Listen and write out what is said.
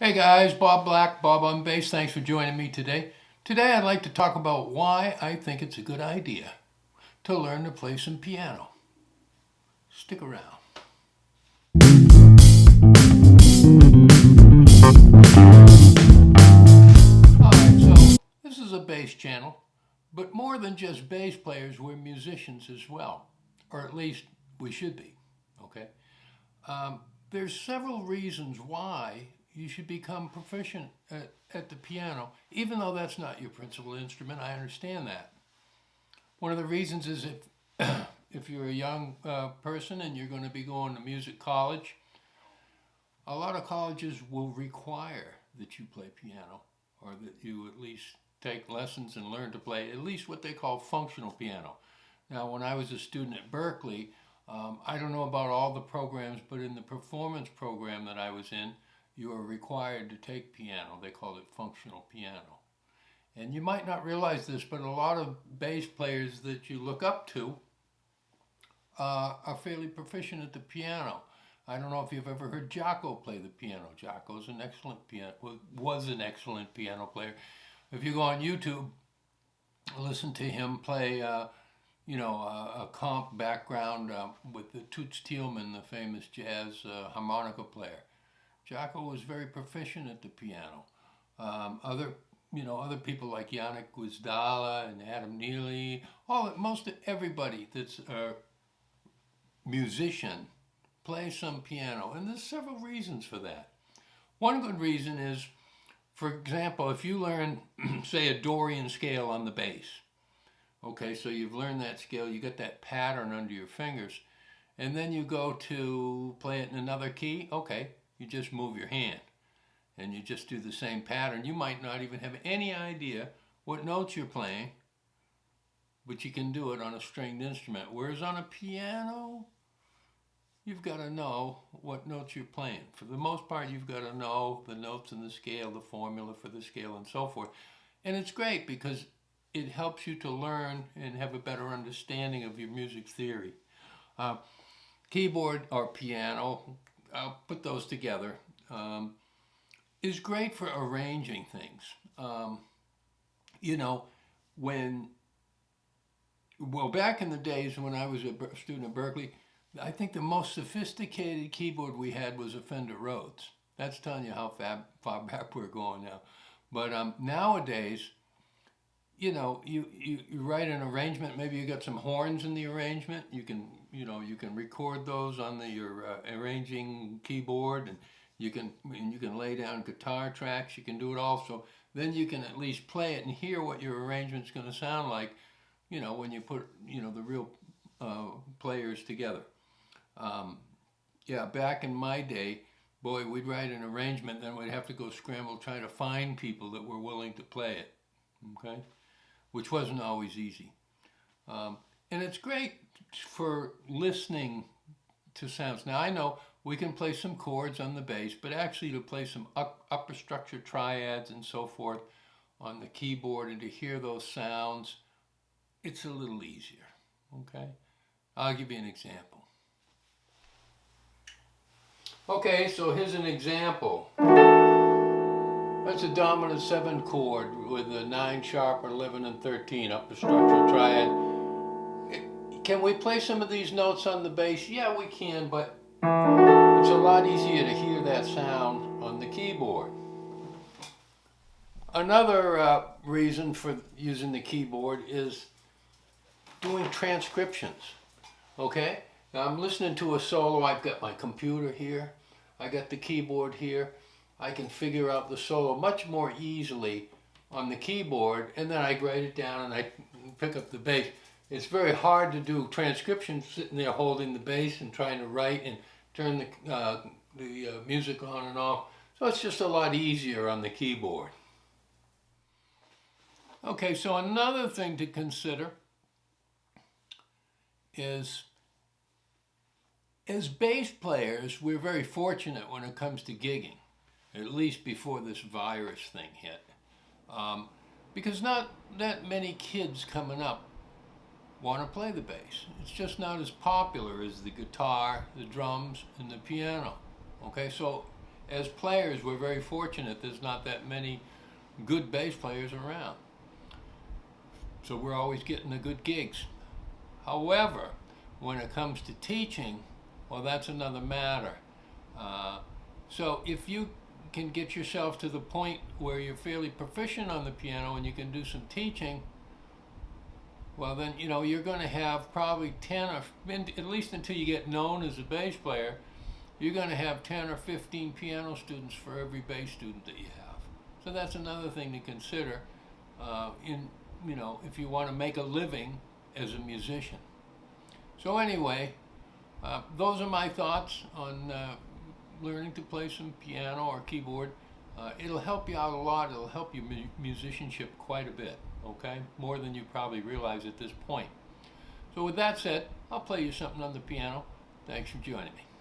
Hey guys, Bob Black, Bob on Bass. Thanks for joining me today. Today I'd like to talk about why I think it's a good idea to learn to play some piano. Stick around. Alright, so this is a bass channel, but more than just bass players, we're musicians as well. Or at least we should be, okay? There's several reasons why you should become proficient at the piano, even though that's not your principal instrument. I understand that. One of the reasons is if you're a young person and you're going to be going to music college, a lot of colleges will require that you play piano or that you at least take lessons and learn to play at least what they call functional piano. Now, when I was a student at Berklee, I don't know about all the programs, but in the performance program that I was in, you are required to take piano. They called it functional piano. And you might not realize this, but a lot of bass players that you look up to are fairly proficient at the piano. I don't know if you've ever heard Jocko play the piano. Jocko's an excellent piano, was an excellent piano player. If you go on YouTube, listen to him play, a comp background with the Toots Thielman, the famous jazz harmonica player. Jocko was very proficient at the piano. Other people like Yannick Gwizdala and Adam Neely, most of everybody that's a musician plays some piano, and there's several reasons for that. One good reason is, for example, if you learn, say, a Dorian scale on the bass, okay, so you've learned that scale, you get that pattern under your fingers, and then you go to play it in another key, okay, you just move your hand and you just do the same pattern. You might not even have any idea what notes you're playing, but you can do it on a stringed instrument. Whereas on a piano, you've got to know what notes you're playing. For the most part, you've got to know the notes in the scale, the formula for the scale, and so forth. And it's great because it helps you to learn and have a better understanding of your music theory. Keyboard or piano, I'll put those together, is great for arranging things. Back in the days when I was a student at Berklee, I think the most sophisticated keyboard we had was a Fender Rhodes. That's telling you how far back we're going now. But nowadays, you write an arrangement. Maybe you got some horns in the arrangement. You can record those on your arranging keyboard, and you can lay down guitar tracks. You can do it all. So then you can at least play it and hear what your arrangement's going to sound like. When you put the real players together. Back in my day, boy, we'd write an arrangement, then we'd have to go scramble trying to find people that were willing to play it. Okay. Which wasn't always easy. And it's great for listening to sounds. Now, I know we can play some chords on the bass, but actually to play some upper structure triads and so forth on the keyboard and to hear those sounds, it's a little easier, okay? I'll give you an example. Okay, so here's an example. That's a dominant 7 chord with a 9 sharp, 11 and 13 upper structural triad. Can we play some of these notes on the bass? Yeah, we can, but it's a lot easier to hear that sound on the keyboard. Another reason for using the keyboard is doing transcriptions. Okay? Now I'm listening to a solo. I've got my computer here. I got the keyboard here. I can figure out the solo much more easily on the keyboard, and then I write it down and I pick up the bass. It's very hard to do transcription sitting there holding the bass and trying to write and turn the music on and off. So it's just a lot easier on the keyboard. Okay, so another thing to consider is, as bass players, we're very fortunate when it comes to gigging. At least before this virus thing hit. Because not that many kids coming up want to play the bass. It's just not as popular as the guitar, the drums, and the piano. Okay, so as players, we're very fortunate there's not that many good bass players around. So we're always getting the good gigs. However, when it comes to teaching, well, that's another matter. So if you can get yourself to the point where you're fairly proficient on the piano and you can do some teaching, well then, you know, you're going to have probably 10 or, at least until you get known as a bass player, you're going to have 10 or 15 piano students for every bass student that you have. So that's another thing to consider you know, if you want to make a living as a musician. So anyway, those are my thoughts on learning to play some piano or keyboard. It'll help you out a lot. It'll help your musicianship quite a bit, okay? More than you probably realize at this point. So with that said, I'll play you something on the piano. Thanks for joining me.